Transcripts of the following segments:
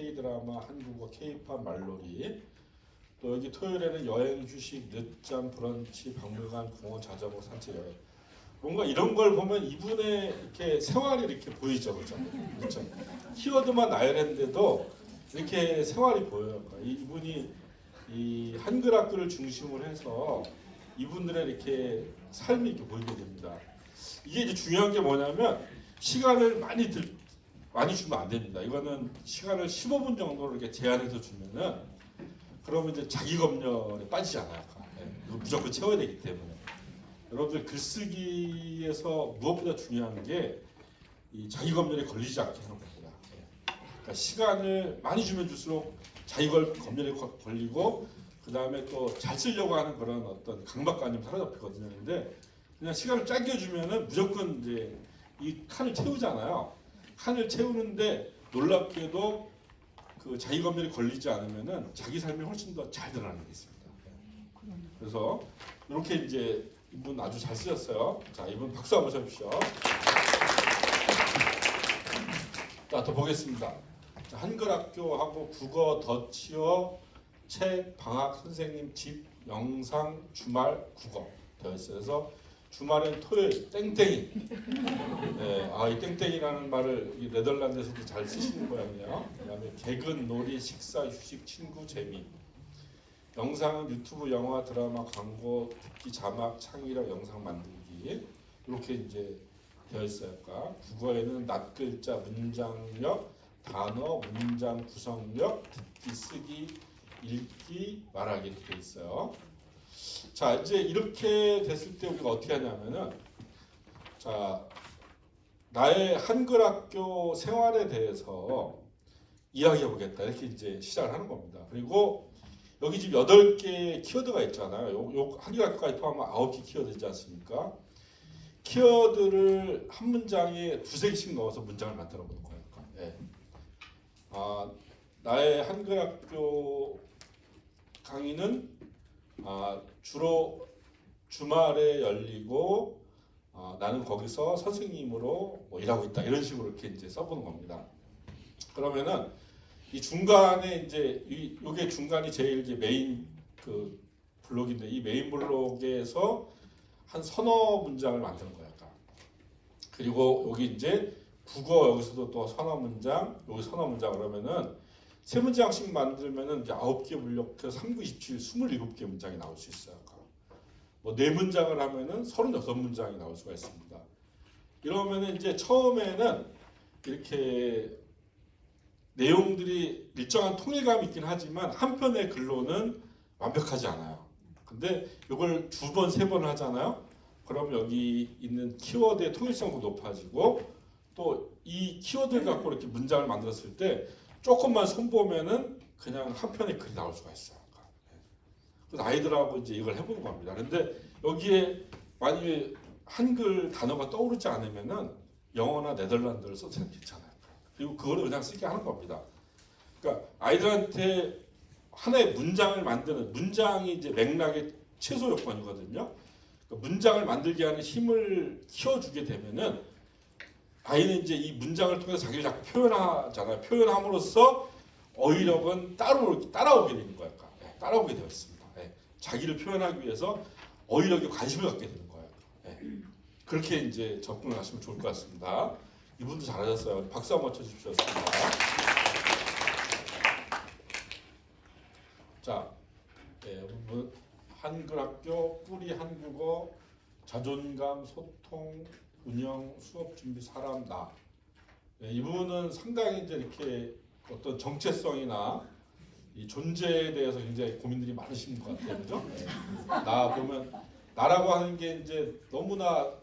K-드라마, 한국어, K-팝, 말놀이. 또 여기 토요일에는 여행, 휴식, 늦잠, 브런치, 박물관, 공원, 자전거, 산책, 여행. 뭔가 이런 걸 보면 이분의 이렇게 생활이 이렇게 보이죠, 그죠? 그렇죠? 키워드만 나열했는데도 이렇게 생활이 보여요. 그러니까 이분이 이 한글 학교를 중심으로 해서 이분들의 이렇게 삶이 이렇게 보이게 됩니다. 이게 이제 중요한 게 뭐냐면 시간을 많이 주면 안 됩니다. 이거는 시간을 15분 정도로 이렇게 제한해서 주면은 그러면 이제 자기 검열에 빠지잖아요. 이거 무조건 채워야 되기 때문에. 여러분들 글쓰기에서 무엇보다 중요한 게 이 자기 검열에 걸리지 않게 하는 겁니다. 그러니까 시간을 많이 주면 줄수록 자기 검열에 걸리고 그 다음에 또 잘 쓰려고 하는 그런 어떤 강박관념이 사라져버리거든요. 근데 그냥 시간을 짧게 주면은 무조건 이제 이 칸을 채우잖아요. 칸을 채우는데 놀랍게도 그 자기 검열에 걸리지 않으면은 자기 삶이 훨씬 더 잘 드러나는 게 있습니다. 그래서 이렇게 이제 이분 아주 잘 쓰셨어요. 자, 이분 박수 한번 쳐주십시오. 자, 더 보겠습니다. 자, 한글학교하고 국어, 더치어, 책, 방학, 선생님, 집, 영상, 주말, 국어 되어 있어요. 그래서 주말엔 토요일, 땡땡이. 네, 이 땡땡이라는 말을 이 네덜란드에서도 잘 쓰시는 모양이에요. 그다음에 개근, 놀이, 식사, 휴식, 친구, 재미. 영상은 유튜브, 영화, 드라마, 광고, 듣기, 자막, 창의력, 영상 만들기 이렇게 이제 되어 있어요. 그러니까 국어에는 낱글자, 문장력, 단어, 문장 구성력, 듣기, 쓰기, 읽기, 말하기 이렇게 되어 있어요. 자, 이제 이렇게 됐을 때 우리가 어떻게 하냐면은 자, 나의 한글학교 생활에 대해서 이야기해 보겠다 이렇게 이제 시작을 하는 겁니다. 그리고 여기 지금 8개의 키워드가 있잖아요. 요 한글학교까지 포함하면 9개 키워드이지 않습니까? 키워드를 한 문장에 두세 개씩 넣어서 문장을 만들어 보는 거예요. 네. 나의 한글학교 강의는 주로 주말에 열리고 나는 거기서 선생님으로 뭐 일하고 있다 이런 식으로 이렇게 이제 써보는 겁니다. 그러면은 이 중간에 이제 이게 중간이 제일 이제 메인 그 블록인데 이 메인 블록에서 한 서너 문장을 만드는 거예요. 그리고 여기 이제 국어 여기서도 또 서너 문장, 여기 서너 문장 그러면은 세 문장씩 만들면은 이제 9개 블록해서 3, 9, 27, 27개 문장이 나올 수 있어요. 뭐 네 문장을 하면은 36문장이 나올 수가 있습니다. 이러면은 이제 처음에는 이렇게 내용들이 일정한 통일감이 있긴 하지만 한편의 글로는 완벽하지 않아요. 근데 이걸 두 번, 세 번 하잖아요. 그럼 여기 있는 키워드의 통일성도 높아지고 또 이 키워드를 갖고 이렇게 문장을 만들었을 때 조금만 손보면은 그냥 한 편의 글이 나올 수가 있어요. 그래서 아이들하고 이제 이걸 해보는 겁니다. 근데 여기에 만약에 한글 단어가 떠오르지 않으면은 영어나 네덜란드를 써도 괜찮아요. 그리고 그거를 그냥 쓰게 하는 겁니다. 그러니까 아이들한테 하나의 문장을 만드는 문장이 이제 맥락의 최소 요건이거든요. 그러니까 문장을 만들게 하는 힘을 키워주게 되면은 아이는 이제 이 문장을 통해서 자기를 자꾸 표현하잖아요. 표현함으로써 어휘력은 따라오게 되는 거예요. 따라오게 되어 있습니다. 자기를 표현하기 위해서 어휘력에 관심을 갖게 되는 거예요. 그렇게 이제 접근을 하시면 좋을 것 같습니다. 이분도 잘하셨어요. 박수 한번 쳐주십시오. 자, 여러분 한글학교 뿌리 한국어 자존감 소통 운영 수업 준비 사람 나. 이분은 상당히 이제 이렇게 어떤 정체성이나 이 존재에 대해서 굉장히 고민들이 많으신 것 같아요, 그죠? 나 보면 나라고 하는 게 이제 너무나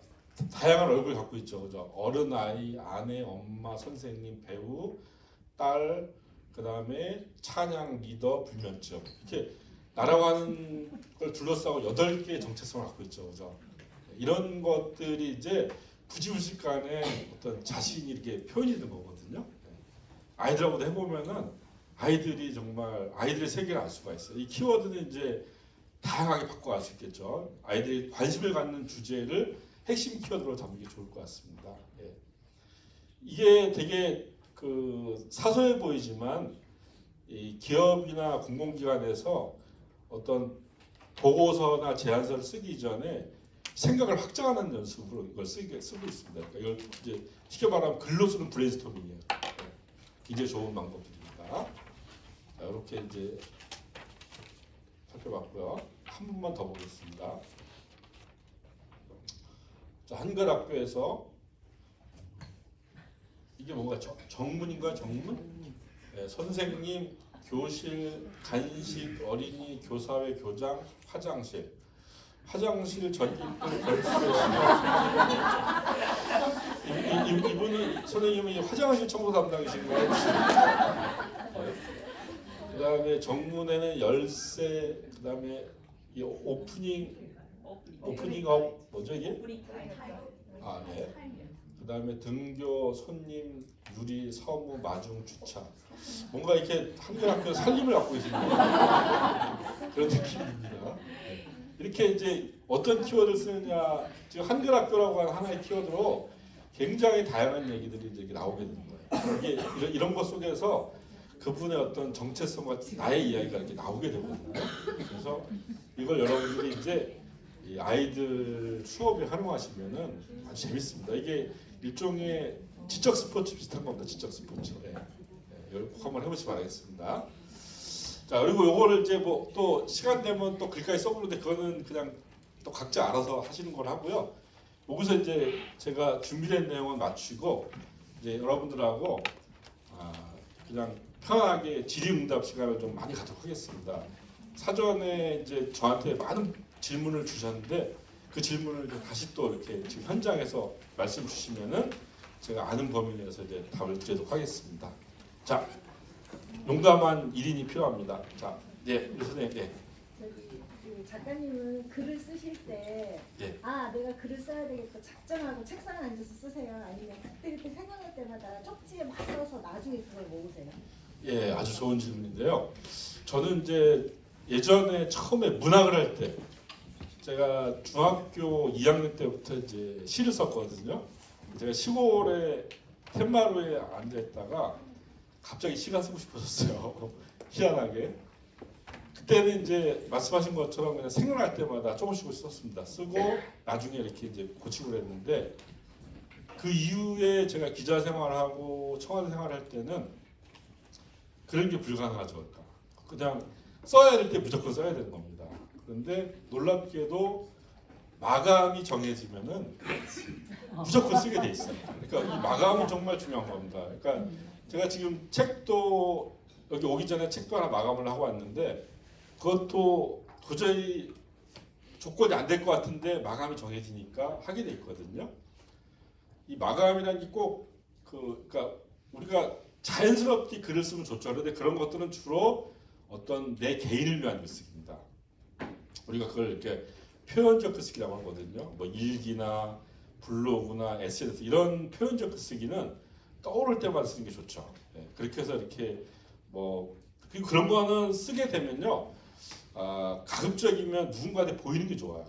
다양한 얼굴 갖고 있죠, 그죠? 어른, 아이, 아내, 엄마, 선생님, 배우, 딸, 그 다음에 찬양, 리더, 불면증 이렇게 나라고 하는 걸 둘러싸고 8개의 정체성을 갖고 있죠, 그죠? 이런 것들이 이제 부지불식간에 어떤 자신이 이렇게 표현이 되는 거거든요. 아이들하고도 해보면은 아이들이 정말 아이들의 세계를 알 수가 있어요. 이 키워드는 이제 다양하게 바꿔갈 수 있겠죠. 아이들이 관심을 갖는 주제를 핵심 키워드로 잡는 게 좋을 것 같습니다. 이게 되게 그 사소해 보이지만 이 기업이나 공공기관에서 어떤 보고서나 제안서를 쓰기 전에 생각을 확장하는 연습으로 이걸 쓰고 있습니다. 그러니까 이걸 이제 쉽게 말하면 글로 쓰는 브레인스토밍이에요. 이제 좋은 방법들입니다. 자, 이렇게 이제 살펴봤고요. 한 분만 더 보겠습니다. 자, 한글학교에서 이게 뭔가 정문인가 정문? 네, 선생님, 교실, 간식, 어린이, 교사회, 교장, 화장실. 화장실 전입구 결수의 이분은 선생님이 화장실 청소 담당이신 거예요? 그 다음에 정문에는 열쇠, 그 다음에 이 오프닝업 뭐죠 이게? 아 네. 그 다음에 등교, 손님, 유리, 서무, 마중, 주차. 뭔가 이렇게 한글학교 살림을 갖고 계시는 그런 느낌입니다. 네. 이렇게 이제 어떤 키워드를 쓰느냐, 지금 한글학교라고 하는 하나의 키워드로 굉장히 다양한 얘기들이 이제 나오게 되는 거예요. 이게 이런 것 속에서 그분의 어떤 정체성과 나의 이야기가 이렇게 나오게 되거든요. 그래서 이걸 여러분들이 이제 이 아이들 수업에 활용하시면은 아주 재밌습니다. 이게 일종의 지적 스포츠 비슷한 겁니다. 지적 스포츠. 네. 이걸 꼭 한번 해보시기 바라겠습니다. 자, 그리고 요거를 이제 뭐 또 시간 되면 또 글까지 써보는데 그거는 그냥 또 각자 알아서 하시는 걸 하고요. 여기서 이제 제가 준비된 내용은 맞추고 이제 여러분들하고 그냥 편하게 질의응답 시간을 좀 많이 갖도록 하겠습니다. 사전에 이제 저한테 많은 질문을 주셨는데 그 질문을 다시 또 이렇게 지금 현장에서 말씀 주시면은 제가 아는 범위 내에서 이제 답을 드리도록 하겠습니다. 자, 용감한 1인이 필요합니다. 자, 네, 우리 선생님, 네. 그 작가님은 글을 쓰실 때, 예. 아, 내가 글을 써야 되겠다 작정하고 책상에 앉아서 쓰세요? 아니면 그때 생각날 때마다 쪽지에 막 써서 나중에 그걸 모으세요? 예, 아주 좋은 질문인데요. 저는 이제 예전에 처음에 문학을 할 때, 제가 중학교 2학년 때부터 이제 시를 썼거든요. 제가 시골에 텐마루에 앉아 있다가 갑자기 시가 쓰고 싶어졌어요. 희한하게. 그때는 이제 말씀하신 것처럼 그냥 생각날 때마다 조금씩 썼습니다. 쓰고 나중에 이렇게 이제 고치고 그랬는데 그 이후에 제가 기자 생활하고 청와대 생활할 때는 그런 게 불가능하죠. 그러니까 그냥 써야 될 때 무조건 써야 되는 겁니다. 그런데 놀랍게도 마감이 정해지면은 무조건 쓰게 돼 있어요. 그러니까 이 마감이 정말 중요한 겁니다. 그러니까 제가 지금 책도 여기 오기 전에 책도 하나 마감을 하고 왔는데 그것도 도저히 조건이 안 될 것 같은데 마감이 정해지니까 하게 돼 있거든요. 이 마감이라는 게 꼭 그러니까 우리가 자연스럽게 글을 쓰면 좋죠. 그런데 그런 것들은 주로 어떤 내 개인을 위한 글쓰기입니다. 우리가 그걸 이렇게 표현적 글쓰기라고 하거든요. 뭐 일기나 블로그나 SNS 이런 표현적 글쓰기는 떠오를 때마다 쓰는 게 좋죠. 네, 그렇게 해서 이렇게 뭐 그런 거는 쓰게 되면요, 가급적이면 누군가한테 보이는 게 좋아요.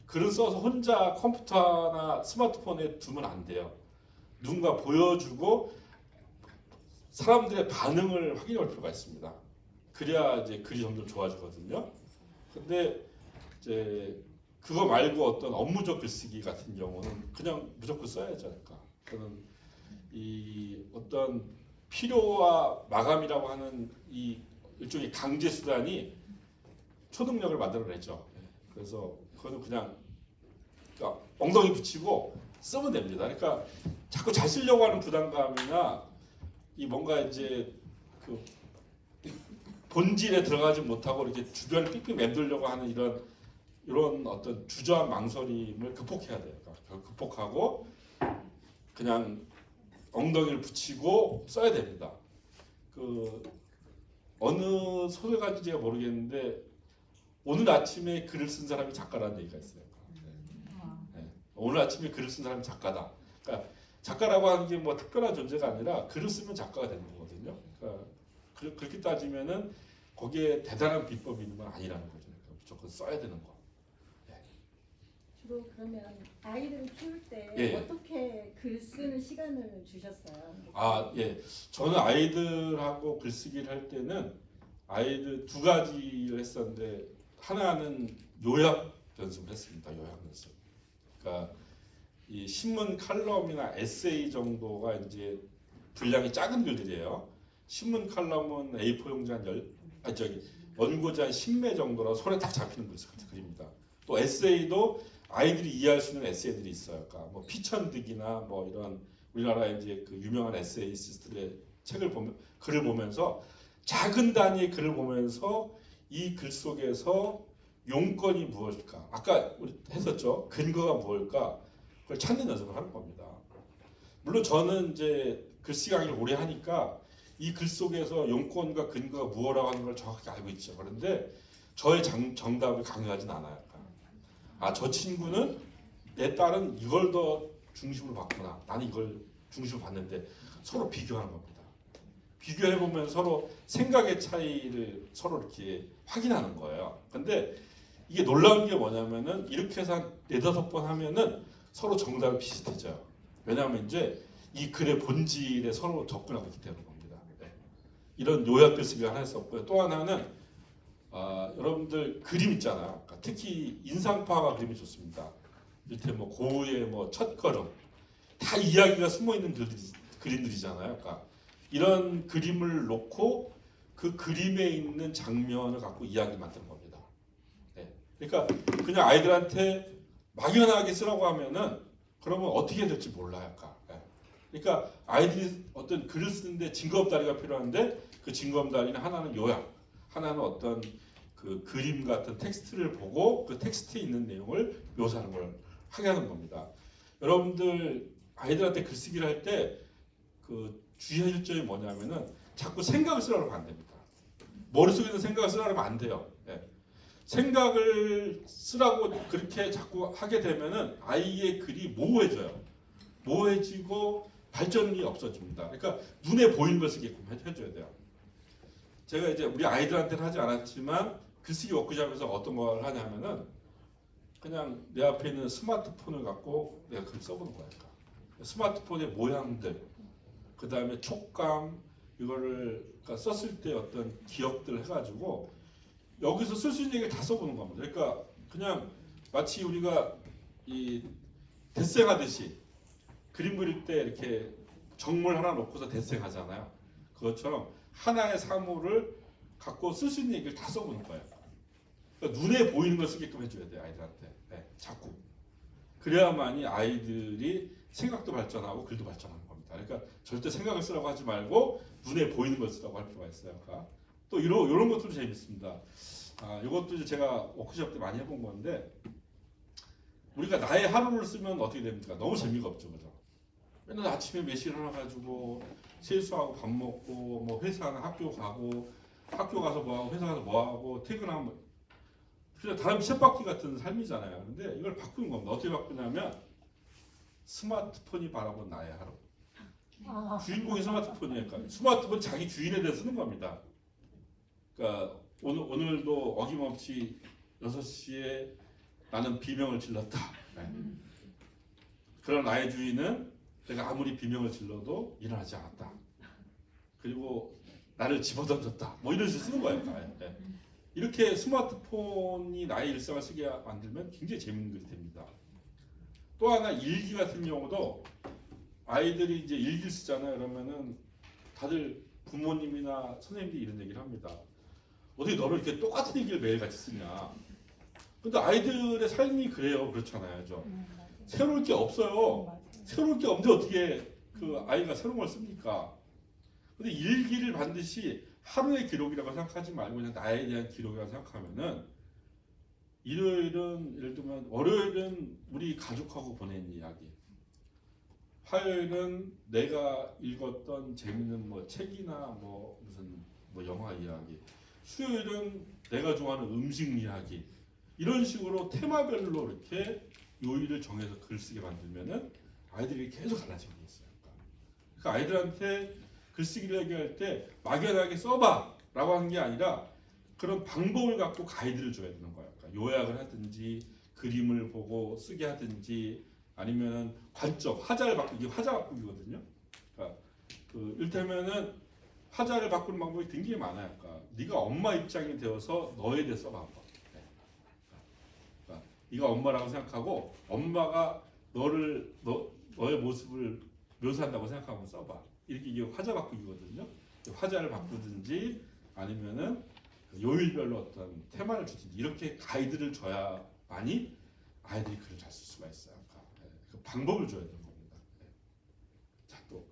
글은 써서 혼자 컴퓨터나 스마트폰에 두면 안 돼요. 누군가 보여주고 사람들의 반응을 확인해 볼 필요가 있습니다. 그래야 이제 글이 점점 좋아지거든요. 근데 이제 그거 말고 어떤 업무적 글쓰기 같은 경우는 그냥 무조건 써야지 않을까. 저는 이 어떤 필요와 마감이라고 하는 이 일종의 강제 수단이 초능력을 만들어내죠. 그래서 그거는 그냥 그러니까 엉덩이 붙이고 쓰면 됩니다. 그러니까 자꾸 잘 쓰려고 하는 부담감이나 이 뭔가 이제 그 본질에 들어가지 못하고 이렇게 주변을 삑삑 맴돌려고 하는 이런 어떤 주저한 망설임을 극복해야 돼요. 그러니까 극복하고 그냥 엉덩이를 붙이고 써야 됩니다. 그 어느 소설가인지가 모르겠는데 오늘 아침에 글을 쓴 사람이 작가라는 얘기가 있어요. 네. 오늘 아침에 글을 쓴 사람이 작가다. 그러니까 작가라고 하는 게 뭐 특별한 존재가 아니라 글을 쓰면 작가가 되는 거거든요. 그러니까 그렇게 따지면은 거기에 대단한 비법이 있는 건 아니라는 거죠. 그러니까 무조건 써야 되는 거. 네. 주로 그러면 아이들을 키울 때 예. 어떻게 글 쓰는 시간을 주셨어요? 아, 예. 저는 아이들하고 글쓰기를 할 때는 아이들 두 가지를 했었는데 하나는 요약 연습을 했습니다. 요약 연습. 그러니까 이 신문 칼럼이나 에세이 정도가 이제 분량이 작은 글들이에요. 신문 칼럼은 A4 용지 한 원고지 한 10매 정도라 손에 딱 잡히는 글입니다. 또 에세이도 아이들이 이해할 수 있는 에세이들이 있어요. 그러니까 뭐 피천득이나 뭐 이런 우리나라의 이제 그 유명한 에세이스트들의 책을 보면 글을 보면서 작은 단위의 글을 보면서 이 글 속에서 용건이 무엇일까? 아까 우리 했었죠. 근거가 무엇일까? 그걸 찾는 연습을 하는 겁니다. 물론 저는 이제 글씨 강의를 오래 하니까 이 글 속에서 용건과 근거가 무엇이라고 하는 걸 정확하게 알고 있죠. 그런데 저의 정답을 강요하진 않아요. 아, 저 친구는 내 딸은 이걸 더 중심으로 봤구나. 나는 이걸 중심으로 봤는데 서로 비교하는 겁니다. 비교해 보면 서로 생각의 차이를 서로 이렇게 확인하는 거예요. 근데 이게 놀라운 게 뭐냐면은 이렇게 해서 한 4-5번 하면은 서로 정답이 비슷해져요. 왜냐하면 이제 이 글의 본질에 서로 접근하고 있기 때문인 겁니다. 네. 이런 요약 글쓰기가 하나 있었고요. 또 하나는 여러분들 그림 있잖아요. 그러니까 특히 인상파가 그림이 좋습니다. 이를테면 뭐 고우의 뭐 첫걸음 다 이야기가 숨어 있는 그림들이잖아요. 그러니까 이런 그림을 놓고 그 그림에 있는 장면을 갖고 이야기 만드는 겁니다. 네. 그러니까 그냥 아이들한테 막연하게 쓰라고 하면은 그러면 어떻게 될지 몰라요. 네. 그러니까 아이들이 어떤 글을 쓰는데 징검다리가 필요한데 그 징검다리는 하나는 요약, 하나는 어떤 그 그림 같은 텍스트를 보고 그 텍스트에 있는 내용을 묘사하는 걸 하게 하는 겁니다. 여러분들 아이들한테 글쓰기를 할 때 그 주의할 점이 뭐냐면은 자꾸 생각을 쓰라고 하면 안 됩니다. 머릿속에 있는 생각을 쓰라고 하면 안 돼요. 네. 생각을 쓰라고 그렇게 자꾸 하게 되면은 아이의 글이 모호해져요. 모호해지고 발전이 없어집니다. 그러니까 눈에 보이는 걸 쓰게끔 해줘야 돼요. 제가 이제 우리 아이들한테는 하지 않았지만 글쓰기 워크숍에서 어떤 걸 하냐면은 그냥 내 앞에 있는 스마트폰을 갖고 내가 글 써보는 거야. 스마트폰의 모양들, 그 다음에 촉감, 이거를 그러니까 썼을 때 어떤 기억들 해가지고 여기서 쓸 수 있는 얘기를 다 써보는 겁니다. 그러니까 그냥 마치 우리가 이 데생하듯이 그림 그릴 때 이렇게 정물 하나 놓고서 데생하잖아요. 그것처럼 하나의 사물을 갖고 쓸 수 있는 얘기를 다 써보는 거예요. 그러니까 눈에 보이는 걸 쓰게끔 해줘야 돼요. 아이들한테. 네, 자꾸. 그래야만이 아이들이 생각도 발전하고 글도 발전하는 겁니다. 그러니까 절대 생각을 쓰라고 하지 말고 눈에 보이는 걸 쓰라고 할 필요가 있어요. 그러니까 또 이런 것들도 재밌습니다. 이것도 이제 제가 워크숍 때 많이 해본 건데 우리가 나의 하루를 쓰면 어떻게 됩니까? 너무 재미가 없죠, 그죠? 맨날 아침에 매실 하나 가지고 세수하고 밥 먹고 뭐 회사나 학교 가고 학교 가서 뭐 하고 회사 가서 뭐 하고 퇴근하면 그냥 다른 쳇바퀴 같은 삶이잖아요. 근데 이걸 바꾸는 겁니다. 어떻게 바꾸냐면 스마트폰이 바라본 나의 하루. 주인공이 스마트폰이니까 그러니까 스마트폰 자기 주인에 대해 쓰는 겁니다. 그러니까 오늘도 어김없이 6시에 나는 비명을 질렀다. 네. 그런 나의 주인은 내가 아무리 비명을 질러도 일어나지 않았다. 그리고 나를 집어던졌다. 뭐 이런 식으로 쓰는 거예요. 네. 이렇게 스마트폰이 나의 일상을 쓰게 만들면 굉장히 재밌는 글이 됩니다. 또 하나 일기 같은 경우도 아이들이 이제 일기를 쓰잖아요. 그러면은 다들 부모님이나 선생님들이 이런 얘기를 합니다. 어떻게 너를 이렇게 똑같은 얘기를 매일같이 쓰냐. 근데 아이들의 삶이 그래요. 그렇잖아요. 새로울 게 없어요. 새로울 게 없는데 어떻게 그 아이가 새로운 걸 씁니까? 근데 일기를 반드시 하루의 기록이라고 생각하지 말고 그냥 나에 대한 기록이라고 생각하면은 일요일은 예를 들면 월요일은 우리 가족하고 보낸 이야기, 화요일은 내가 읽었던 재밌는 뭐 책이나 뭐 무슨 뭐 영화 이야기, 수요일은 내가 좋아하는 음식 이야기, 이런 식으로 테마별로 이렇게 요일을 정해서 글 쓰게 만들면은 아이들이 계속 달라지는 게 있어요. 그러니까 아이들한테 글쓰기를 얘기할 때 막연하게 써봐 라고 하는 게 아니라 그런 방법을 갖고 가이드를 줘야 되는 거예요. 그러니까 요약을 하든지 그림을 보고 쓰게 하든지 아니면은 관점, 화자를 바꾸기, 화자 바꾸기거든요. 그러니까 그 일테면은 화자를 바꾸는 방법이 굉장히 많아요. 그러니까 네가 엄마 입장이 되어서 너에 대해 써봐봐. 네. 그러니까 네가 엄마라고 생각하고 엄마가 너의 모습을 묘사한다고 생각하고 써봐. 이렇게 이게 화자 바꾸기거든요. 화자를 바꾸든지 아니면은 요일별로 어떤 테마를 주든지 이렇게 가이드를 줘야만이 아이들이 글을 잘 쓸 수가 있어요. 그러니까 그 방법을 줘야 되는 겁니다. 자, 또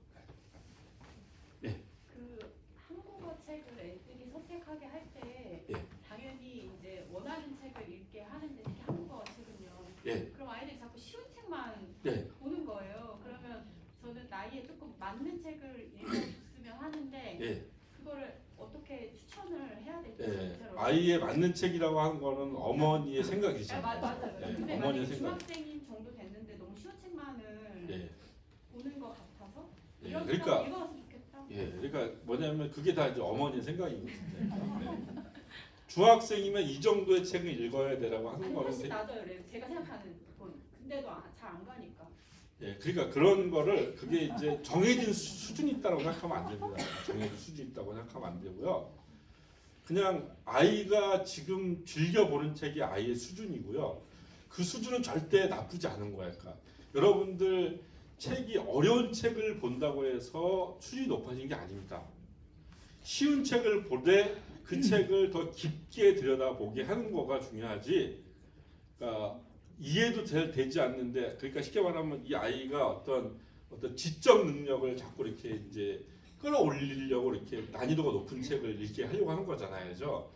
그 한국어 책을 애들이 선택하게 할 때 예. 당연히 이제 원하는 책을 읽게 하는데 특히 한국어 책은요. 예. 그럼 아이들이 자꾸 쉬운 책만 예. 보는 거예요. 그러면 저는 나이에 조금 맞는 책을 읽어줬으면 하는데 예. 그거를 어떻게 추천을 해야 될지 예. 진짜로. 아이에 맞는 책이라고 하는 거는 어머니의 아, 생각이잖아요. 맞아요. 예. 근데 어머니의 만약에 생각. 중학생인 정도 됐는데 너무 쉬운 책만을 예. 보는 것 같아서 예. 이런 그러니까 책을 읽어봤으면 좋겠다. 예. 그러니까 뭐냐면 그게 다 이제 어머니의 생각이거든요. 네. 중학생이면 이 정도의 책을 읽어야 되라고 하는 아니 거는 훨씬 낮아요. 제가 생각하는 건. 근데도 잘 안 가니까. 예, 그러니까 그런 거를 그게 이제 정해진 수준이 있다고 생각하면 안 됩니다. 정해진 수준이 있다고 생각하면 안 되고요. 그냥 아이가 지금 즐겨보는 책이 아이의 수준이고요. 그 수준은 절대 나쁘지 않은 거예요. 그러니까 여러분들 책이 어려운 책을 본다고 해서 수준이 높아지는 게 아닙니다. 쉬운 책을 보되 그 책을 더 깊게 들여다보게 하는 거가 중요하지. 그러니까 이해도 잘 되지 않는데, 그러니까 쉽게 말하면 이 아이가 어떤 지적 능력을 자꾸 이렇게 이제 끌어올리려고 이렇게 난이도가 높은 책을 읽게 하려고 하는 거잖아요, 그죠?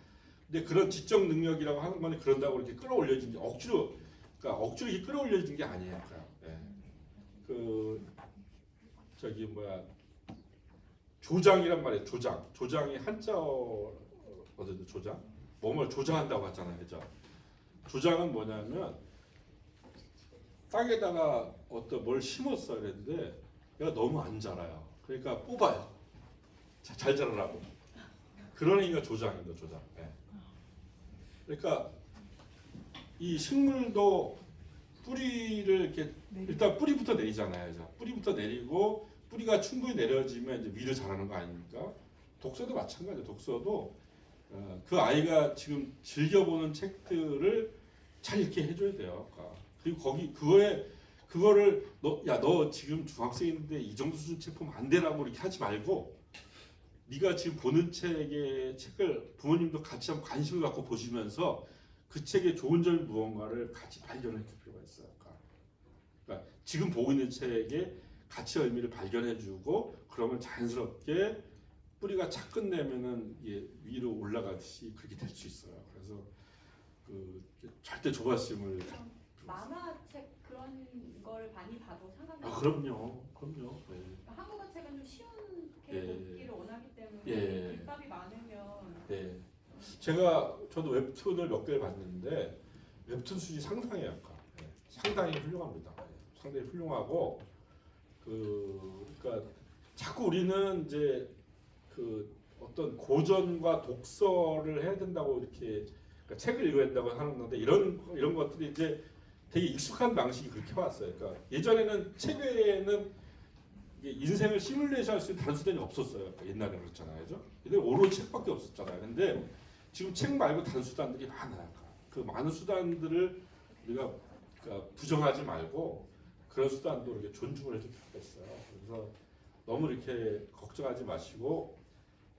근데 그런 지적 능력이라고 하는 거는 그런다고 이렇게 끌어올려진 게 억지로, 그러니까 억지로 이렇게 끌어올려진 게 아니에요. 그러니까. 예. 그 저기 뭐야 조장이란 말이에요. 조장이 한자어거든요. 조장. 뭐뭘 조장한다고 하잖아요, 그죠? 조장은 뭐냐면 땅에다가 어떤 뭘 심었어야 되는데 얘가 너무 안 자라요. 그러니까 뽑아요. 잘 자라라고. 그런 얘기가 조장입니다. 조장. 예. 그러니까 이 식물도 뿌리를 이렇게 일단 뿌리부터 내리잖아요. 그죠? 뿌리부터 내리고 뿌리가 충분히 내려지면 이제 위로 자라는 거 아닙니까? 독서도 마찬가지예요. 독서도 그 아이가 지금 즐겨보는 책들을 잘 읽게 해줘야 돼요. 그러니까 그리고 그거를 너 지금 중학생인데 이 정도 수준 책 보면 안 되라고 이렇게 하지 말고 네가 지금 보는 책을 부모님도 같이 한번 관심을 갖고 보시면서 그 책의 좋은 점이 무언가를 같이 발견해 줄 필요가 있어요. 그러니까 지금 보고 있는 책의 가치 의미를 발견해 주고 그러면 자연스럽게 뿌리가 착 끝내면은 위로 올라가듯이 그렇게 될 수 있어요. 그래서 절대 조바심을 만화책 그런 걸 많이 봐도 상관없어요. 그럼요. 네. 한국어 책은 좀 쉬운 예. 읽기를 원하기 때문에 예. 밑밥이 많으면 네. 저도 웹툰을 몇 개를 봤는데 웹툰 수준이 상당해요. 네. 상당히 훌륭합니다. 네. 상당히 훌륭하고 그러니까 자꾸 우리는 이제 어떤 고전과 독서를 해야 된다고 이렇게 그러니까 책을 읽어야 된다고 하는 건데 이런 것들이 이제 되게 익숙한 방식이 그렇게 왔어요. 그러니까 예전에는 책 외에는 인생을 시뮬레이션 할 수 있는 다른 수단이 없었어요. 그러니까 옛날에 그렇잖아요. 그죠? 옛날에 오로지 책밖에 없었잖아요. 근데 지금 책 말고 다른 수단들이 많아요. 그 많은 수단들을 우리가 그러니까 부정하지 말고 그런 수단도 이렇게 존중을 해줄 필요가 있어요. 그래서 너무 이렇게 걱정하지 마시고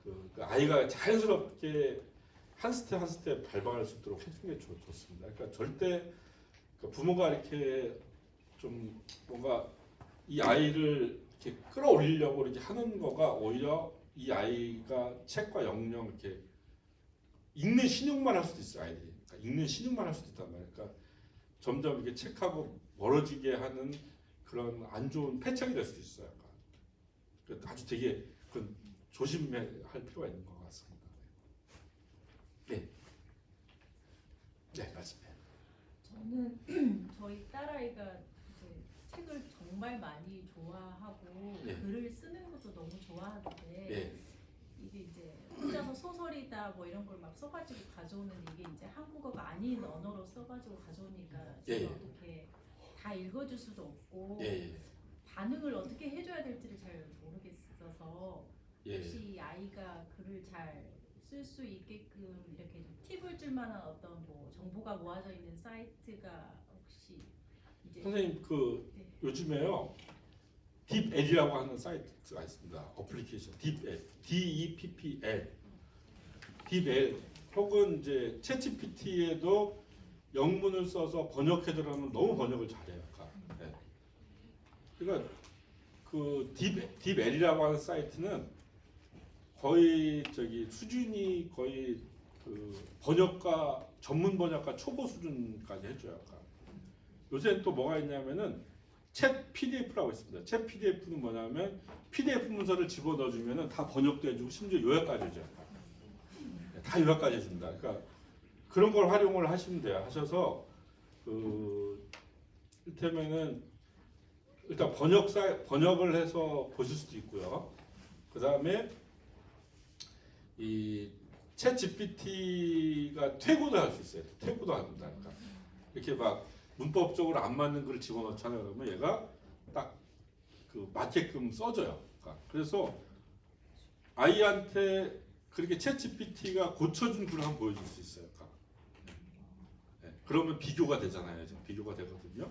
그 아이가 자연스럽게 한 스텝 한 스텝 밟아갈 수 있도록 해주는 게 좋습니다. 그러니까 절대 부모가 이렇게 좀 뭔가 이 아이를 이렇게 끌어올리려고 이렇게 하는 거가 오히려 이 아이가 책과 영영 이렇게 읽는 신용만 할 수도 있어요. 아이들이 그러니까 읽는 신용만 할 수도 있단 말이에요. 그러니까 점점 이렇게 책하고 멀어지게 하는 그런 안 좋은 패착이 될 수도 있어요. 그러니까 아주 되게 조심할 필요가 있는 것 같습니다. 네, 맞습니다. 저는 저희 딸아이가 이제 책을 정말 많이 좋아하고 네. 글을 쓰는 것도 너무 좋아하는데 네. 이게 이제 혼자서 소설이다 습니다 뭐 이런 걸 막 써가지고 가져오는 이게 이제 한국어가 아닌 언어로 써가지고 가져오니까 예, 제가 예. 어떻게 다 읽어줄 수도 없고 예, 반응을 어떻게 해줘야 될지를 잘 모르겠어서 예. 혹시 이 아이가 글을 잘 쓸 수 있게끔 이렇게 좀 팁을 줄 만한 어떤 뭐 정보가 모아져 있는 사이트가 혹시 이제 선생님 그 네. 요즘에요 딥L이라고 하는 사이트가 있습니다. 어플리케이션 딥L, DEPPL, 딥L 혹은 이제 챗GPT에도 영문을 써서 번역해주라면 너무 번역을 잘해요. 네. 그러니까 그 딥L이라고 하는 사이트는 거의 저기 수준이 거의 그 번역가 전문 번역가 초보 수준까지 해줘요. 요새 또 뭐가 있냐면은 챗 PDF라고 있습니다. 챗 PDF는 뭐냐면 PDF 문서를 집어 넣어주면은 다 번역도 해주고 심지어 요약까지 해줘요. 다 요약까지 해준다. 그러니까 그런 걸 활용을 하시면 돼요. 하셔서 그 이를테면은 일단 번역을 해서 보실 수도 있고요. 그 다음에 이 챗 GPT가 퇴고도 할 수 있어요. 퇴고도 한다. 그러니까 이렇게 막 문법적으로 안 맞는 글을 집어넣잖아요. 그러면 얘가 딱 그 맞게끔 써줘요. 그러니까 그래서 아이한테 그렇게 챗 GPT가 고쳐준 글을 한번 보여줄 수 있어요. 그러니까. 네, 그러면 비교가 되잖아요. 지금 비교가 되거든요.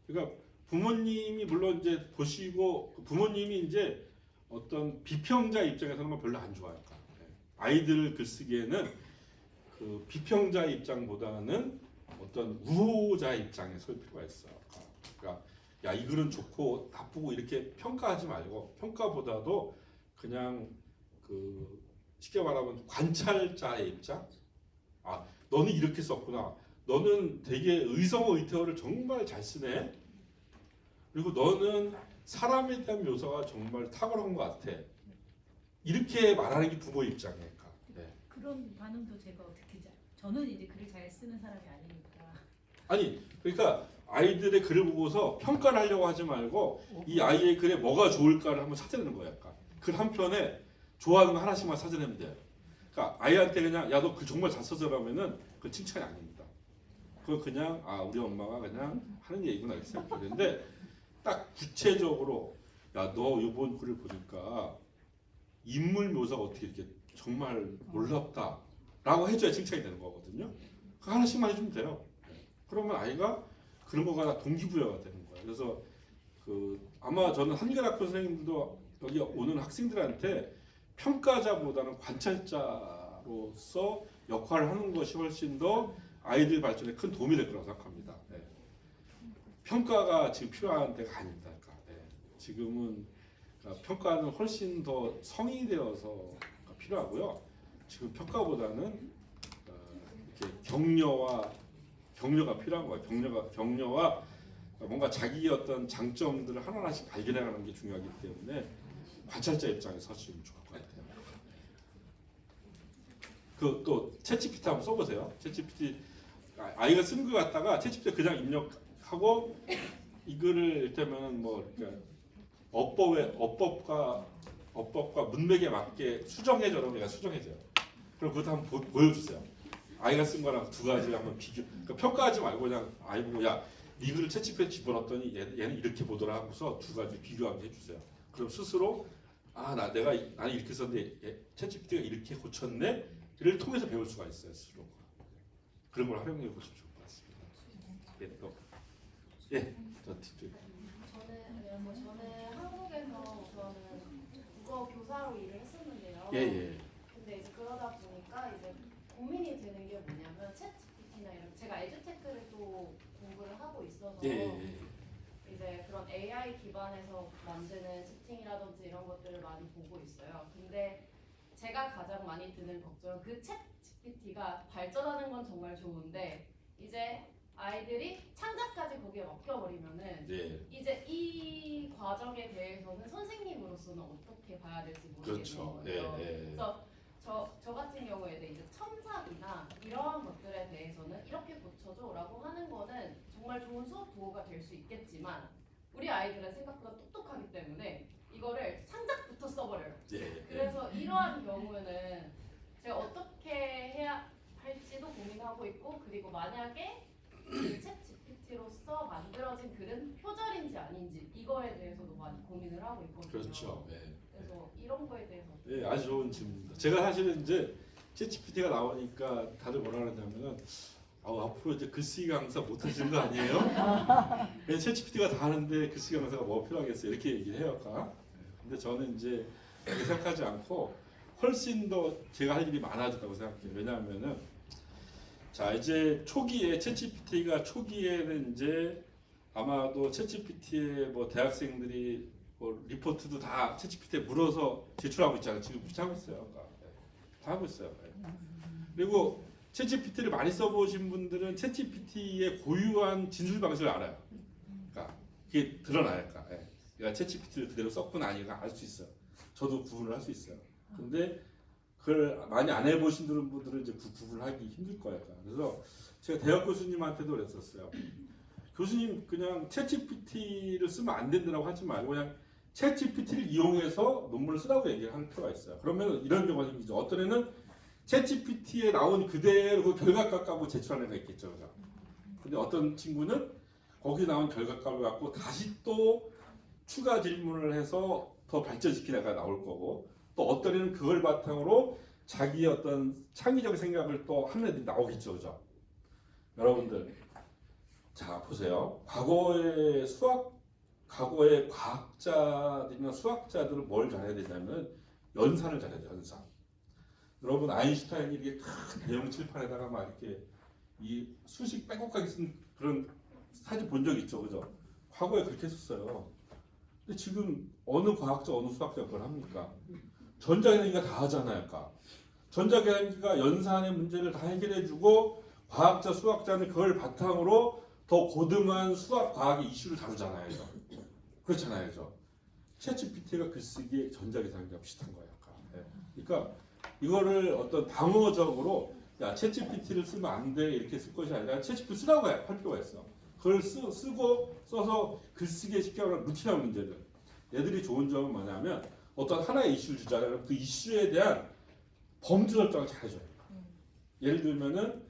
그러니까 부모님이 물론 이제 보시고 부모님이 이제 어떤 비평자 입장에서는 별로 안 좋아요. 그러니까. 네. 아이들 글쓰기에는 그 비평자 입장보다는 어떤 우호자 입장에 설 필요가 있어요. 그러니까 야, 이 글은 좋고 나쁘고 이렇게 평가하지 말고 평가보다도 그냥 그 쉽게 말하면 관찰자의 입장. 아, 너는 이렇게 썼구나. 너는 되게 의성어의태어를 정말 잘 쓰네. 그리고 너는 사람에 대한 묘사가 정말 탁월한 것 같아. 이렇게 말하는 게 부모 입장이니까. 네. 그런 반응도 제가 어떻게 저는 이제 글을 잘 쓰는 사람이 아니니까 아니, 그러니까 아이들의 글을 보고서 평가를 하려고 하지 말고 이 아이의 글에 뭐가 좋을까를 한번 찾아내는 거예요. 약간. 글 한 편에 좋아하는 거 하나씩만 찾아내면 돼요. 그러니까 아이한테 그냥 야, 너 글 정말 잘 써서라면은 그 칭찬이 아닙니다. 그건 그냥 아, 우리 엄마가 그냥 하는 얘기구나 이렇게 생각했는데 딱 구체적으로 야, 너 이번 글을 보니까 인물 묘사가 어떻게 이렇게 정말 놀랍다라고 해줘야 칭찬이 되는 거거든요. 그 하나씩만 해주면 돼요. 그러면 아이가 그런 거가 다 동기부여가 되는 거예요. 그래서 그 아마 저는 한글학교 선생님들도 여기 오는 학생들한테 평가자보다는 관찰자로서 역할을 하는 것이 훨씬 더 아이들 발전에 큰 도움이 될 거라고 생각합니다. 네. 평가가 지금 필요한 때가 아닙니다. 그러니까, 네. 지금은 그러니까 평가는 훨씬 더 성이 되어서 필요하고요. 지금 평가보다는 이렇게 격려가 필요한 거예요. 격려와 뭔가 자기의 어떤 장점들을 하나하나씩 발견해가는 게 중요하기 때문에 관찰자 입장에서 서시면 좋을 것 같아요. 그 또 챗GPT 한번 써보세요. 챗GPT 아이가 쓴 거 갖다가 챗GPT 그냥 입력하고 이거를 이를테면 뭐 그러니까 어법과 문맥에 맞게 수정해줘라고 내가 수정해줘요. 그럼 그것도 한번 보여주세요. 아이가 쓴 거랑 두 가지 한번 비교. 그러니까 평가하지 말고 그냥 아이 보고 야, 네 글을 챗GPT에 집어넣었더니 얘는 이렇게 보더라 하고서 두 가지 비교하게 해주세요. 그럼 스스로 아, 나는 이렇게 썼는데 챗GPT가 이렇게 고쳤네를 통해서 배울 수가 있어요. 스스로. 그런 걸 활용해 보시면 좋을 것 같습니다. 예, 또 저 팁. 저는 한국에서 우선은 국어 교사로 일을 했었는데요. 예. 근데 이제 그러다 보니까 이제 고민이 되는 게 뭐냐면 챗 GPT나 이런 제가 에듀테크를 또 공부를 하고 있어서 예. 이제 그런 AI 기반에서 만드는 채팅이라든지 이런 것들을 많이 보고 있어요. 근데 제가 가장 많이 드는 걱정은 그 챗 GPT가 발전하는 건 정말 좋은데 이제 아이들이 창작까지 거기에 맡겨버리면은 예. 이제 이 과정에 대해서는 선생님으로서는 어떻게 봐야 될지 모르겠는 그렇죠. 거예요. 예. 그래서 저 같은 경우에는 이제 첨삭이나 이러한 것들에 대해서는 이렇게 고쳐줘라고 하는 거는 정말 좋은 수업 도구가 될 수 있겠지만 우리 아이들은 생각보다 똑똑하기 때문에 이거를 창작부터 써버려요. 예. 그래서 이러한 경우에는 제가 그리고 만약에 그챗 GPT로서 만들어진 글은 표절인지 아닌지 이거에 대해서도 많이 고민을 하고 있거든요. 그렇죠. 네. 그래서 이런 거에 대해서 예, 아주 좋은 질문입니다. 제가 사실은 이제 챗GPT가 나오니까 다들 뭐라 그러냐면은 앞으로 이제 글쓰기 강사 못 하시는 거 아니에요? 챗GPT가 다 하는데 글쓰기 강사가 뭐 필요하겠어요? 이렇게 얘기를 해요, 아까. 근데 저는 이제 그렇게 생각하지 않고 훨씬 더 제가 할 일이 많아졌다고 생각해요. 왜냐하면은 자 이제 초기에 챗GPT가 초기에는 이제 아마도 챗GPT에 뭐 대학생들이 뭐 리포트도 다 챗GPT에 물어서 제출하고 있잖아요. 지금 그렇게 하고 있어요. 다 하고 있어요. 그리고 챗GPT를 많이 써보신 분들은 챗GPT의 고유한 진술 방식을 알아요. 그러니까 그게 드러나요. 그러니까 챗GPT를 그대로 썼구나 아니가 알 수 있어요. 저도 구분을 할 수 있어요. 근데 그걸 많이 안 해보신 분들은 이제 구분을 하기 힘들 거예요. 그래서 제가 대학 교수님한테도 그랬었어요. 교수님 그냥 챗GPT를 쓰면 안 된다고 하지 말고 그냥 챗GPT를 이용해서 논문을 쓰라고 얘기를 할 필요가 있어요. 그러면 이런 경우가 생기죠. 어떤 애는 챗GPT에 나온 그대로 그 결과값 제출하는 애가 있겠죠. 그죠? 근데 어떤 친구는 거기 나온 결과값을 갖고 다시 또 추가 질문을 해서 더 발전시키는 애가 나올 거고 또 어떤 애는 그걸 바탕으로 자기의 어떤 창의적 생각을 또 하는 애들이 나오겠죠. 그죠? 여러분들 자 보세요. 과거의 과학자들이나 수학자들은 뭘 잘해야 되냐면 연산을 잘해야 돼요. 연산. 여러분 아인슈타인이 이렇게 큰 대형 칠판에다가 막 이렇게 이 수식 빼곡하게 쓴 그런 사진 본 적 있죠, 그죠? 과거에 그렇게 했었어요. 근데 지금 어느 과학자, 어느 수학자 그걸 합니까? 전자계산기가 다 하잖아요, 아까. 전자계산기가 연산의 문제를 다 해결해주고 과학자, 수학자는 그걸 바탕으로 더 고등한 수학, 과학의 이슈를 다루잖아요, 그죠? 그렇잖아요, 그죠? 챗GPT가 글쓰기에 전자계산기가 비슷한 거예요, 아까. 네. 그러니까 이거를 어떤 방어적으로 야 챗GPT를 쓰면 안 돼 이렇게 쓸 것이 아니라 챗GPT 쓰라고 할 필요가 있어. 그걸 쓰고 써서 글쓰기에 쉽게 말하면 루틴한 문제들. 얘들이 좋은 점은 뭐냐면 어떤 하나의 이슈를 주잖아요. 그 이슈에 대한 범주 설정을 잘 해줘요. 예를 들면은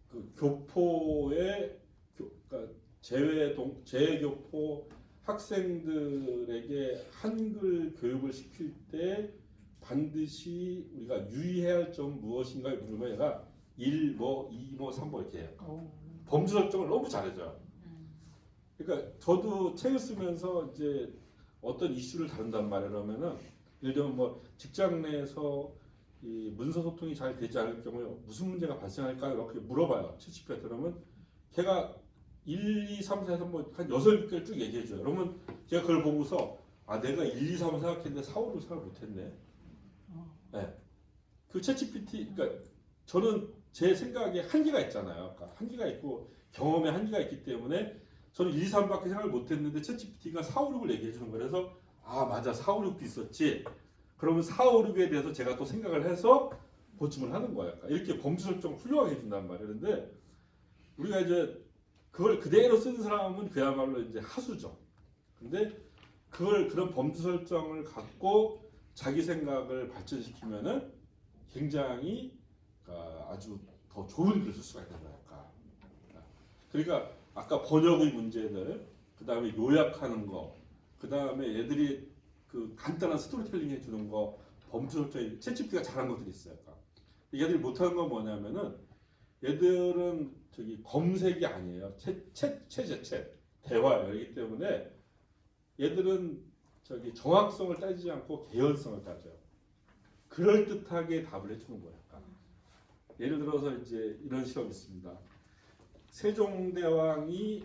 그 교포의 그러니까 재외교포 학생들에게 한글 교육을 시킬 때 반드시 우리가 유의해야 할 점 무엇인가를 물으면 얘가 1, 뭐, 2, 뭐, 3, 뭐 이렇게 해요. 범주 설정을 너무 잘해줘요. 그러니까 저도 책을 쓰면서 이제 어떤 이슈를 다룬단 말이에요. 그러면은 예를 들면 뭐 직장 내에서 이 문서 소통이 잘 되지 않을 경우에 무슨 문제가 발생할까요? 이렇게 물어봐요. 챗GPT한테. 그러면 걔가 1, 2, 3, 4에서 뭐 한 6개를 쭉 얘기해줘요. 그러면 제가 그걸 보고서 내가 1, 2, 3을 생각했는데 4, 5를 생각 못했네. 네. 그 챗GPT, 그러니까 저는 제 생각에 한계가 있잖아요. 그러니까 한계가 있고 경험에 한계가 있기 때문에 저는 1, 2, 3밖에 생각을 못했는데 챗GPT가 4, 5, 6을 얘기해 주는 거예요. 그래서 맞아 4, 5, 6도 있었지. 그러면 4, 5, 6에 대해서 제가 또 생각을 해서 보충을 하는 거예요. 그러니까 이렇게 범주 설정을 훌륭하게 해준단 말이에요. 그런데 우리가 이제 그걸 그대로 쓰는 사람은 그야말로 이제 하수죠. 근데 그런 범주 설정을 갖고 자기 생각을 발전시키면은 굉장히 아주 더 좋은 글을 쓸 수가 있는 거예요. 그러니까 아까 번역의 문제들, 그 다음에 요약하는 거, 그 다음에 얘들이 그 간단한 스토리텔링 해주는 거, 범주 설정이 챗GPT가 잘한 것들이 있어요. 얘들이 못하는 건 뭐냐면은 얘들은 저기 검색이 아니에요. 챗 대화예요. 그렇기 때문에 얘들은 저기 정확성을 따지지 않고 개연성을 따져요. 그럴 듯하게 답을 해주는 거예요. 예를 들어서 이제 이런 시험이 있습니다. 세종대왕이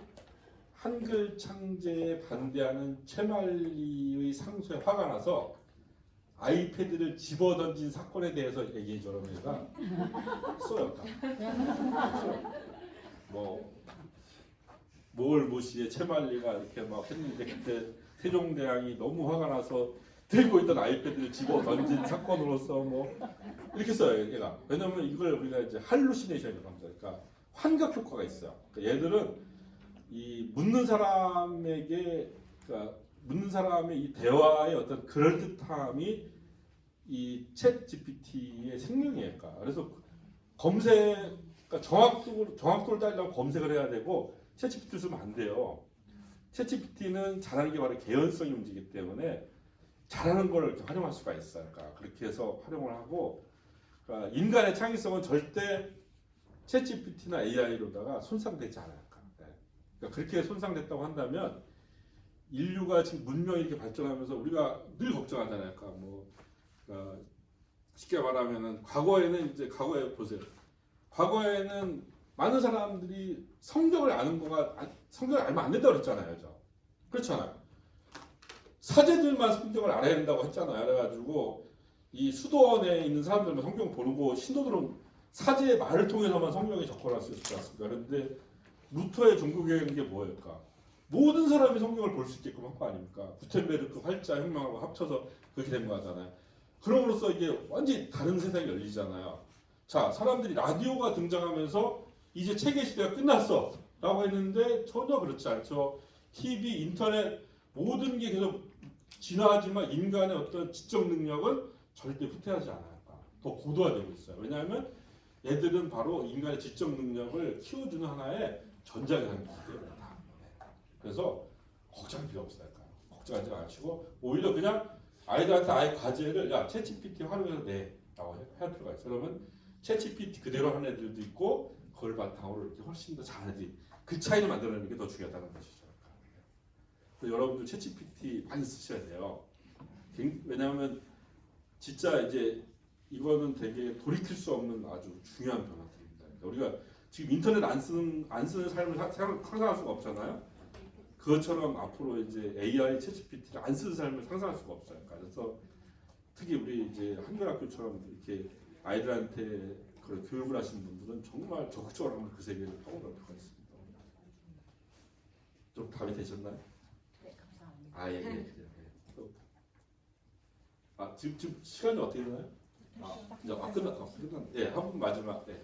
한글 창제에 반대하는 최만리의 상소에 화가 나서 아이패드를 집어던진 사건에 대해서 얘기해줘. 그러면 얘가 써요. 모시에 최만리가 이렇게 막 했는데 그때 세종대왕이 너무 화가 나서 들고 있던 아이패드를 집어던진 사건으로서 뭐 이렇게 써요. 얘가. 왜냐면 이걸 우리가 이제 할루시네이션이라고 합니다. 그러니까 환각 효과가 있어요. 그러니까 얘들은 이 묻는 사람에게 묻는 사람의 이 대화의 어떤 그럴듯함이 이 챗 GPT의 생명이니까. 그래서 그러니까 정확도를 따지려면 검색을 해야 되고 챗GPT 쓰면 안 돼요. 챗GPT는 잘하는 게 바로 개연성이 움직이기 때문에 잘하는 걸 이렇게 활용할 수가 있어요. 그러니까 그렇게 해서 활용을 하고, 그러니까 인간의 창의성은 절대 챗GPT나 AI로다가 손상되지 않아요. 그러니까 그렇게 손상됐다고 한다면 인류가 지금 문명이 이렇게 발전하면서 우리가 늘 걱정하잖아요. 그러니까 쉽게 말하면은 과거에 보세요. 과거에는 많은 사람들이 성경을 성경을 알면 안 된다고 그랬잖아요. 그렇잖아요. 사제들만 성경을 알아야 된다고 했잖아요. 그래가지고 이 수도원에 있는 사람들만 성경 보고 신도들은 사제의 말을 통해서만 성경에 접근할 수 있었지 않습니까? 그런데 루터의 종교개혁인 게 뭐였까? 모든 사람이 성경을 볼 수 있게끔 한 거 아닙니까? 구텐베르크 활자 혁명하고 합쳐서 그렇게 된 거잖아요. 그럼으로써 이게 완전히 다른 세상이 열리잖아요. 자, 사람들이 라디오가 등장하면서 이제 체계 시대가 끝났어 라고 했는데 전혀 그렇지 않죠. TV, 인터넷 모든 게 계속 진화하지만 인간의 어떤 지적 능력은 절대 후퇴하지 않아요. 더 고도화되고 있어요. 왜냐하면 얘들은 바로 인간의 지적 능력을 키워주는 하나의 전자기술이기 때문에. 그래서 걱정할 필요 없어요. 걱정하지 마시고 오히려 그냥 아이들한테 아예 과제를 야 챗GPT 활용해서 라고 할 필요가 있어요. 그러면 챗GPT 그대로 하는 애들도 있고 그걸 바탕으로 이렇게 훨씬 더 잘하는 애들이 그 차이를 만들어내는 게 더 중요하다는 것이죠. 그래서 여러분들 챗GPT 많이 쓰셔야 돼요. 왜냐하면 진짜 이제 이거는 되게 돌이킬 수 없는 아주 중요한 변화들입니다. 우리가 지금 인터넷 안 쓰는 삶을 상상할 수가 없잖아요. 그것처럼 앞으로 이제 AI, 챗GPT를 안 쓰는 삶을 상상할 수가 없어요. 그래서 특히 우리 이제 한글학교처럼 이렇게 아이들한테 그런 교육을 하시는 분들은 정말 적극적으로 한번 그 세계를 파고들 필요가 있습니다. 좀 답이 되셨나요? 네, 감사합니다. 아, 예. 지금 시간이 어떻게 되나요? 끝났네. 예, 한 분 마지막. 네.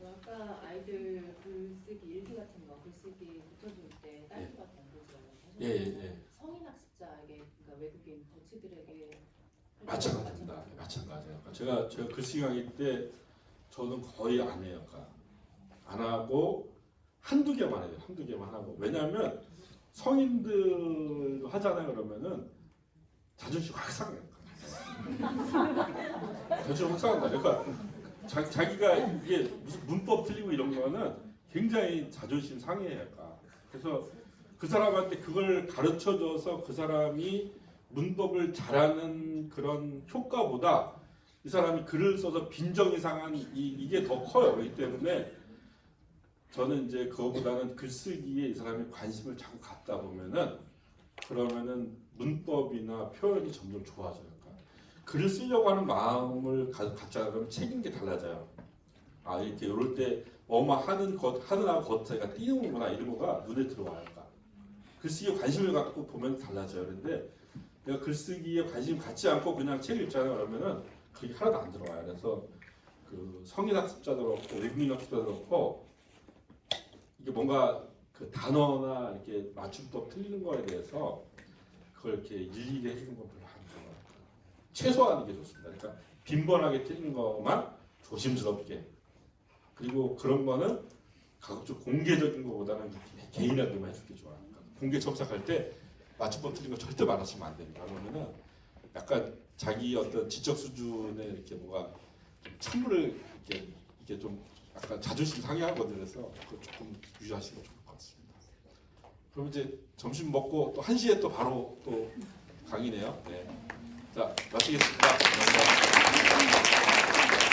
아까 아이들 글쓰기 일기 같은 거 글쓰기 붙여줄 때 딸기 같은 거 예. 성인 학습자에게 그러니까 외국인 더치들에게 마찬가지입니다. 마찬가지예요. 제가 글쓰기 강의 때 저는 거의 안 해요. 안 하고 한두 개만 해요. 한두 개만 하고. 왜냐하면 성인들 하잖아요. 그러면은 자존심 확 상해요. 자존심 확 상한다. 그러니까 자기가 이게 무슨 문법 틀리고 이런 거는 굉장히 자존심 상해요. 그래서 그 사람한테 그걸 가르쳐줘서 그 사람이 문법을 잘하는 그런 효과보다 이 사람이 글을 써서 빈정이 상한 이게 더 커요. 그렇기 때문에 저는 이제 그거보다는 글쓰기에 이 사람이 관심을 자꾸 갖다 보면은 그러면은 문법이나 표현이 점점 좋아져요. 글을 쓰려고 하는 마음을 갖자 그러면 책인 게 달라져요. 아 이렇게 이럴 때 하는하고 겉에가 띄우는구나 이런 거가 눈에 들어와요. 글쓰기에 관심을 갖고 보면 달라져요. 그런데 내가 글쓰기에 관심 갖지 않고 그냥 책을 읽잖아요. 그러면은 그게 하나도 안 들어와요. 그래서 그 성인 학습자도 그렇고 외국인 학습자도 그렇고 이게 뭔가 그 단어나 이렇게 맞춤법 틀리는 거에 대해서 그걸 이렇게 일일이 해주는 건 별로 안 좋아요. 최소화하는 게 좋습니다. 그러니까 빈번하게 틀린 것만 조심스럽게 그리고 그런 거는 가급적 공개적인 것보다는 개인한테만 해줄 게 좋아요. 공개 첨삭할 때 맞춤법 틀린 거 절대 말하시면 안 됩니다. 그러면은 약간 자기 어떤 지적 수준에 이렇게 뭐가 좀 찬물을 이렇게 좀 약간 자존심 상해하거든요. 그래서 그거 조금 유지하시는 게 좋을 것 같습니다. 그럼 이제 점심 먹고 또 1시에 또 바로 또 강의네요. 네. 자, 마치겠습니다.